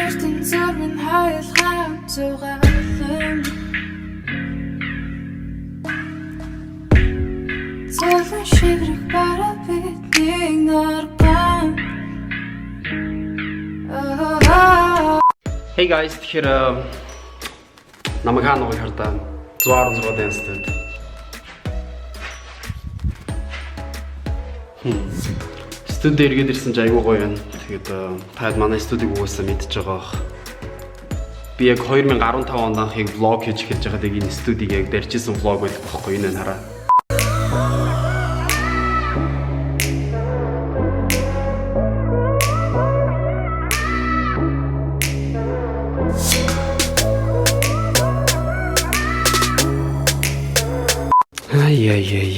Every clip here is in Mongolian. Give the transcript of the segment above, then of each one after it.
Эртэн зурмын хоёулаа зугаалan Зөөлөн шигрэг бараа бидний нарган Hey guys, тэгэхээр намайг хааныг хардаа 116 дэнстэд. Студид иргэд ирсэн ч айгүй гоё юм. Тэгээд таад манай студийг угаасаа мэдж байгаа. Би яг 2015 онд анхыг влог хийж эхэлж байгаад энэ студийг яг барьжсэн влог байх байхгүй энэ хараа.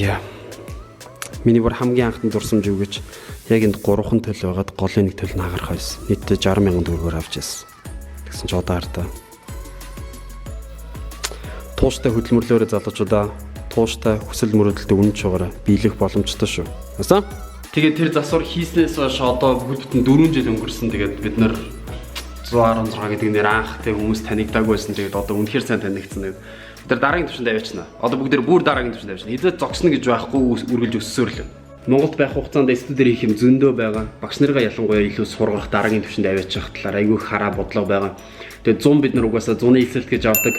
Яа. Миний бүр хамгийн анхны дурсамж юу гэж яг энд 3хан төлөв байгаад голын нэг төлөв нагарах байсан. Нийтдээ 60,000 төгрөгөөр авч ирсэн. Тэгсэн ч одоо хартаа. Тууштай хөдөлмөрлөөрөө залуучуудаа тууштай хүсэл мөрөөдөлтөд үнэн чугаараа биелэх боломжтой шүү. Асан? Тэгээд тэр засвар хийснээс хойш одоо бүгд бүтэн 4 жил өнгөрсөн. Тэгээд бид нэр 116 гэдэг нэр анх тэг хүмүүс танигдаагүй байсан. Тэгээд одоо үнэхээр сайн танигдсан. Тэр дараагийн түвшинд авчна. Одоо бүгд бүр дараагийн түвшинд авчна. Хэзээ зогсно гэж байхгүй үргэлж өссөөр л. Монголд байх хугацаанд студид хийх юм зөндөө байгаа. Багш нарыгаа ялангуяа илүү сургах дараагийн түвшинд аваачих талаар айгүй хараа бодлого байгаа. Тэгээд 100 бид нар угаасаа 100-ны эсэлт гэж авдаг.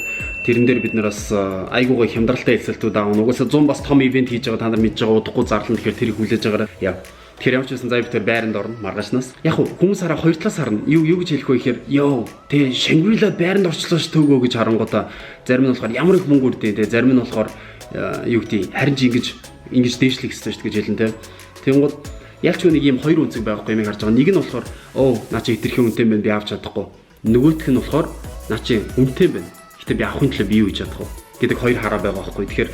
Тэрэн дээр бид нар бас айгуугаа хямдралтай эсэлтүүд аавна. Угаасаа 100 бас том ивент хийж байгаа та нар мэдж байгаа удахгүй зарлан тэгэхээр тэрийг хүлээж байгаарай. Яа. Тэгэхээр ямар ч байсан заа битэр байранд орно маргаашнаас. Яг хүмүүс хараа хоёр талаас харна. Юу гэж хэлэх вэ гэхээр ёо тэ Шангрила байранд орчлоо ш төгөө гэж харангуудаа зарим нь болохоор ямар их мөнгө үрдээ тэ зарим нь болохоор юу гэдэг харин ч ингэж дээшлэх хэрэгтэй ш гэж хэлэн тэ. Тэнгууд яг ч нэг юм хоёр үнцэг байхгүй юм харж байгаа. Нэг нь болохоор наа чи хитрхэн үнэтэй байна би авч чадахгүй. Нөгөөх нь болохоор наа чи үнэтэй байна. Гэтэ би авахын төлөө би юу хийж чадах вэ гэдэг хоёр хараа байгаа байхгүй. Тэгэхээр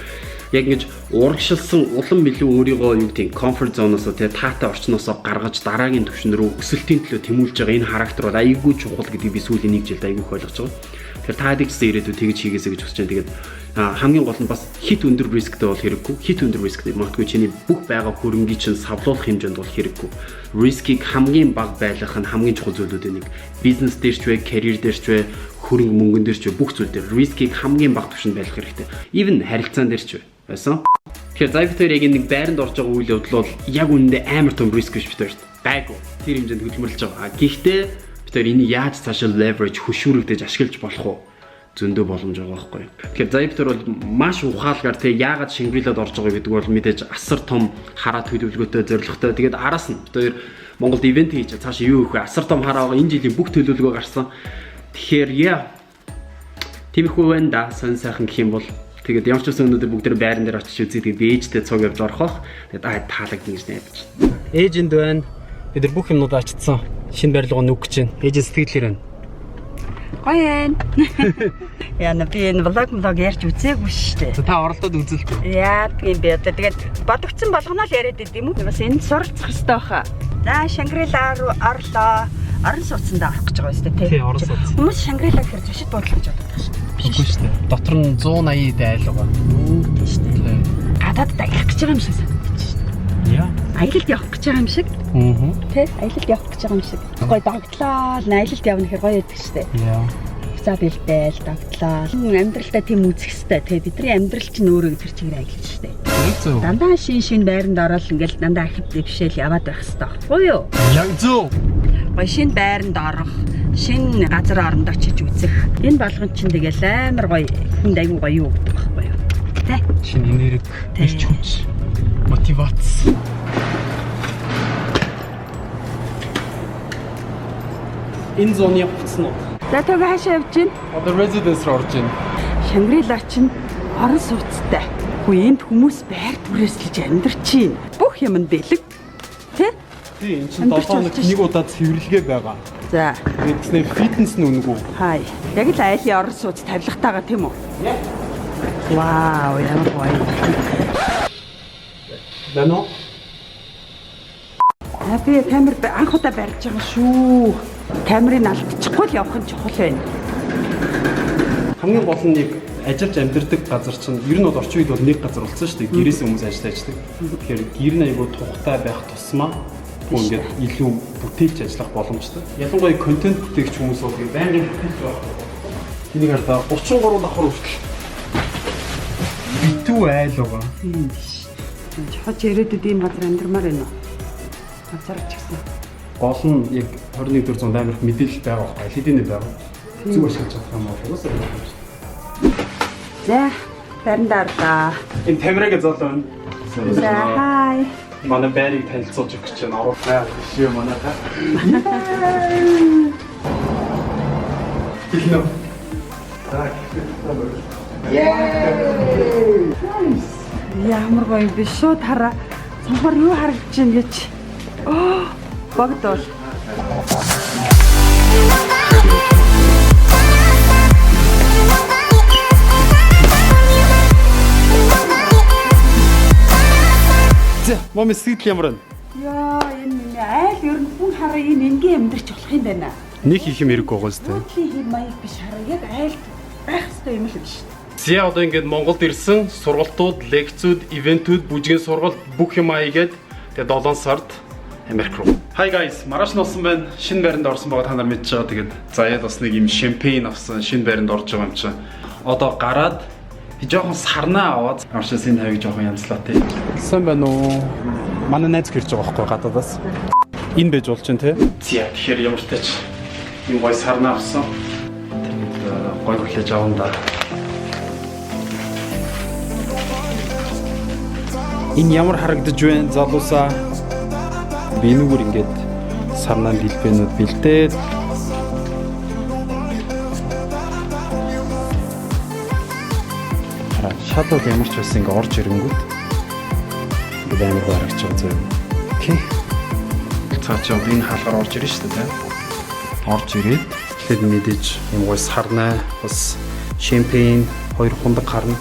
яг ингэж урагшилсан улам илүү өөрийгөө юу гэдэг comfort zone-оос тэгээ таатай орчноосоо гаргаж дараагийн түвшин рүү өсөлтийн төлөө тэмүүлж байгаа энэ характер бол айгүй чухал гэдгийг би сүүлийн нэг жилд айгүй ойлгож байгаа. Тэгэхээр та дэгсэн ирээдүйд тэгж хийгээсэй гэж хүсэж байна. Тэгээд хамгийн гол нь бас хит өндөр рисктэй бол хэрэггүй. Хит өндөр рисктэй магадгүй чиний бүх байгаа хөрөнгийг чинь савлуулах хэмжээнд бол хэрэггүй. Рискийг хамгийн бага байлгах нь хамгийн чухал зүйлүүдийн нэг. Бизнес дээр ч вэ, карьер дээр ч вэ, хөрөнгө мөнгөн дээр ч вэ бүх зүйл дээр рискийг хамгийн бага түвшинд байлгах хэрэгтэй. Even харилцаан дээр ч вэ. Байсан. Тэгэхээр Zayfter яг нэг байранд орж байгаа үйл явдал бол яг үнэндээ амар том риск биш битэрт. Байгу. Тэр хэмжээнд хөдөлмөрлөж байгаа. Гэхдээ битэр энийг яаж цаашаа leverage хөшүүрэгдэж ашиглаж болох вэ? Зөндөө боломж байгаа байхгүй. Тэгэхээр Zayfter бол маш ухаалгаар тэг яагаад Шангрилад орж байгаа гэдэг бол мэдээж асар том хараа төлөвлөгөөтэй зорилготой. Тэгээд араас нь битэр Монголд ивент хийж цаашаа юу их вэ? Асар том хараа байгаа. Энэ жилийн бүх төлөвлөгөө гарсан. Тэгэхээр тиймэрхүү байна да. Сонь сайхан гэх юм бол тэгээд ямар ч үсэн өнөөдөр бүгд байран дээр очиж үзье. Тэгээд ээжтэй цог явж орох. Тэгээд таалагдана гэж найдаж байна. Ээжэнд байна. Бид нар бүх юмнуудаа ачдсан. Шинэ барилгыг нүг гэж байна. Ээж сэтгэлээр байна. Гоё байна. Яна би энэ влог ярьж үзээгүй шүү дээ. Та оролдоод үзэлтэй. Яа тийм би одоо тэгээд бодогдсон болгоно л яриад идэм үү? Бас энэ суралцах хэрэгтэй баха. За Шангрила руу орлоо. Орон сууцсандаа орох гэж байгаа юм шүү дээ. Тий, орон сууц. Хүмүүс Шангрила гэхэр зочид буудлага гэж боддог шүү дээ. Үгүй шүү дээ. Дотор нь 180 дайл байгаа. Тийм шүү дээ. Гадаадд аялах гэж байгаа юм шиг санагдаж шүү дээ. Яа. Аялалд явах гэж байгаа юм шиг. Тэ? Аялалд явах гэж байгаа юм шиг. Гоё догтлоо. Аялалд явна гэхээр гоё байдаг шүү дээ. Яа. За бэлдээл, догтлоо. Амьдралдаа тийм үзэх хэрэгтэй. Тэ бидний амьдрал чинь өөрөө тэр чигээр аялж шүү дээ. Дандаа шин байранд ороод ингээл дандаа архив дэвшээл яваад байх хэрэгтэй байхгүй юу? Яг зөв. Гоё шинэ байранд орох, шинэ газар оронд очиж үзэх. Энэ болгон чинь тэгэл амар гоё хүнд аягүй гоё юу гэдэг байхгүй юу? Тэ? Шинэ энерги, эрч хүч, мотивац. Энэ зоны явцсан уу? За тэгээ хаашаа явж гин? Одоо residence руу орж байна. Шангрила чинь орон сууцтай. Хөө энд хүмүүс байр түрээслэж амьдарч чинь. Бүх юм нь бэлэг. Тэ? Тийм, энэ чинь 7 хоног нэг удаа цэвэрлэгээ байгаа. За. Тэгснээр фитнес нь үнэгүй. Хай. Яг л айлын орон сууц тавилгатайгаа тийм үү? Вау, ямар гоё. Нано? Би камер анх удаа барьж байгаа шүү. Камерыг алдчихгүй л явах нь чухал байна. Хамгийн гол нь нэг ажиллаж амьдардаг газар чинь ер нь бол орчин үед бол нэг газар болсон шүү дээ. Гэрээс хүмүүс ажиллаж. Тэгэхээр гэр нь айгүй тухтай байх тусмаа мэдхгүй ингээд илүү бүтээлч ажиллах боломжтой. Ялангуяа контент бүтээгч хүмүүс бол байнгын бүтээлч байна. Энийг хараа 33 давхар хүртэл битүү айл байгаа. Тийм биш. Жохож ирээдүйд ийм газар амьдрмаар байна уу? Газар ч гэсэн. Гол нь яг 21-р зуунд амар их мэдээлэл байгаа байхгүй хэдийнэ байгаа. Зүг ашиглаж авах юм бол уусаа байна. За, баримдаа орлоо. Энэ Тамирагийн зол байна. За, хай. Манай байрыг танилцуулж өгч чинь оруулаа. Шив манайхаа. Ихнэ. Ямар гоё биш шууд хараа. Цонхоор юу харагдаж байна гэж. Богдол. За, момын сэтгэл ямар вэ? Яа, энэ миний айл ер нь хүн хараа энэ энгийн амьдрч болох юм байна. Нэг их юм хэрэггүй байгаа зү. Хөдлийн маяг биш хараа яг айл байх хэрэгтэй юм л биш. Зя одоо ингээд Монголд ирсэн сургалтууд, лекцүүд, ивентүүд, бүжгийн сургалт бүх юм аягээд тэгээ 7 сард Америк руу. Hi guys, маргааш нь болсон байна. Шинэ байранд орсон байгаа та нар мэдж байгаа. Тэгээд заяад бас нэг юм шампейн авсан. Шинэ байранд орж байгаа юм чинь. Одоо гараад жоохон сарнаа аваад оршин тавиг жоохон янзлаа тий. Сайн байна уу? Манай найз гэрж байгаа байхгүй гадаадаас. Энэ байж болж байна тий. Зя тэгэхээр ямар ч тач юм гой сарнаа авсан. Тэгээд гой хүлээж аван да. Энэ ямар харагдаж байна залуусаа? Би нүгүр ингээд сарнаа дэлбэнүүд бэлдээд шатууд ямар ч байсан ингээ орж ирэнгүүт ингээд амар гарагч байгаа зөв. Окей. Цаачаа энэ хаалгаар орж ирэн шүү дээ. Орж ирээд тэгэхэд мэдээж юм гой сарнаа бас шампейн 2 хундаг гарна.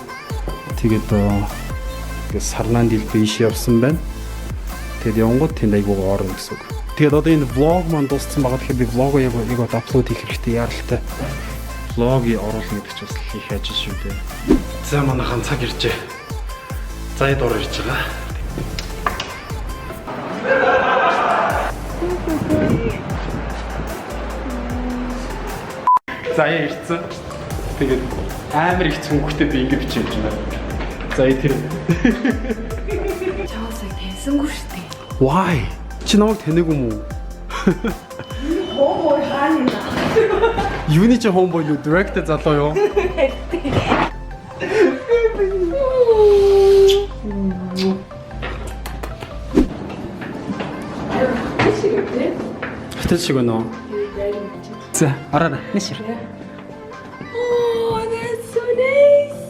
Тэгээд ингээд сарнаан дэлбэ иш явсан байна. Тэгээд явгууд тэнд айгуугаа орно гэсэн үг. Тэгээд одоо энэ влог маань дууссан байгаа. Тэгэхээр би влогоо яг аплод хийх хэрэгтэй яаралтай. Влогийг оруулах гэдэг ч бас их ажил шүү дээ. За манай ганцаг иржээ. Заяа дор ирж байгаа. Заяа ирсэн. Тэгээд амар их цөнгөтэй би ингэ бичиж байна. Заяа тэр. Чаасаа таньсангүй шүү дээ. Why? Чи намайг таних юм уу? Хоо хаана нэ? Юуны чи homeboy юу? Director залуу юу? Хөтөл шиг байна уу? За, араа. Нэшэр. Oh, that's so nice.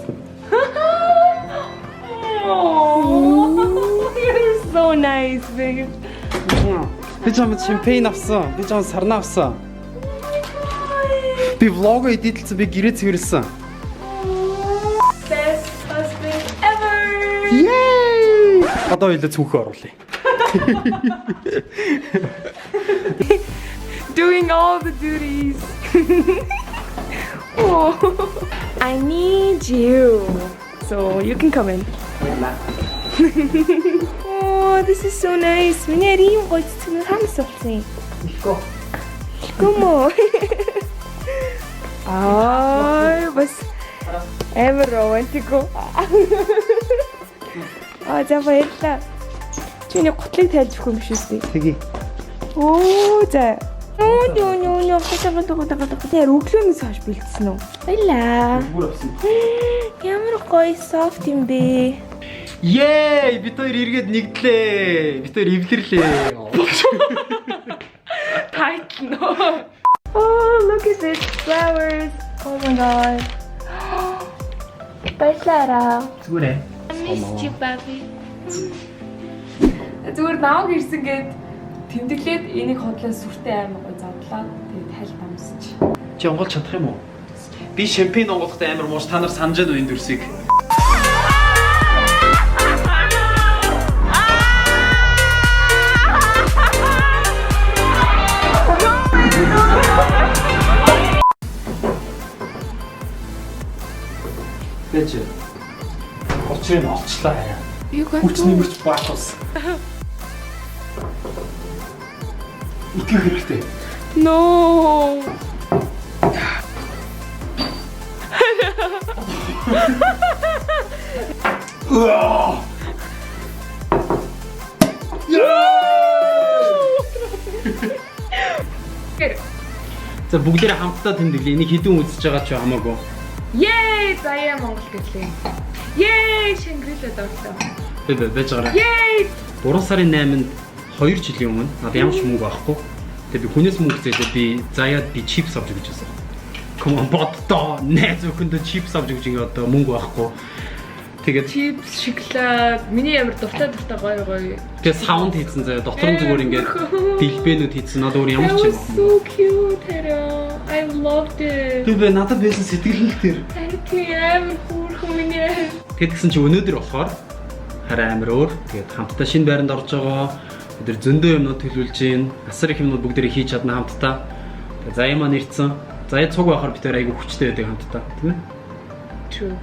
Oh, you're so nice, babe. Би чамд шампейн авсан. Би чамд сарнаа авсан. Би влог эдитэлсэн. Би гэрээ цэвэрлсэн. Best husband ever. Yay! Одоо илүү цүнхөө оруулъя. Doing all the duties. Oh, I need you. So you can come in. Oh, this is so nice. Миний ийм гоё цэцгэн хамс болсон. Ихгүй. Гүмөө. Бас амар романтик уу. За баярлалаа. Чиний готлыг тайлж өгөх юм биш үү? Тэгье. Оо за. Нөө тэр өглөөнөөс хойш бэлдсэн үү? Баярлаа. Ямар гоё софт юм бэ? Yay! Бид хоёр эргээд нэгдлээ. Бид хоёр эвлэрлээ. Title no. Oh, look at this flowers. Oh my god. Баярлалаа. Зүгээрээ. I missed you, baby. Зүгээр нааг ирсэн гээд тэмдэглээд энийг хотлоо сүртэй аймаг гой задлаа. Тэгээд хайлт амсч. Чи онгол чадах юм уу? Би шампейн онгоолохтой амар мууш. Та нар санаж байна уу энэ дүрсийг? Бэж. Очрын олчлаа хараа. Юу гэх Хүч нэмэрч баатус. итгэх хэрэгтэй. No. За бүгдээрээ хамтдаа тэмдэглэе. Энийг хэдэн үзэж байгаа ч хамаагүй. Yay! Заяа Монгол гэлээ. Yay! Шангрилад орлоо. Байж гараа. Yay! 3 сарын 8-нд 2 жилийн өмнө надад ямар ч мөнгө авахгүй. Тэгээ би хүнээс мөнгө зээлээ би заяад би чипс авч гэж байсан. Come on боддоо. Найз өхөндөө чипс авч гэж ингээ одоо мөнгө авахгүй. Тэгээд Чипс, шоколад, миний ямар дуртай гоё. тэгээ саунд хийсэн заяа дотор нь зүгээр ингээ дэлбэнүүд хийсэн. Надад өөр ямар ч юм. So cute. I loved it. Би надад байсан сэтгэл тэр. Тийм хөөрхөн миний. Тэгсэн чи өнөөдөр болохоор хараа амир өөр. Тэгээд хамтдаа шинэ байранд орж байгаа. Өдөр зөндөө юмнууд төлөвлөж гин. Асар их юмнууд бүгдээрээ хийж чадна хамтдаа. Тэгээд заяа маань ирсэн. Заяа цуг байхаар бид айгүй хүчтэй байдаг хамтдаа, тийм ээ? True.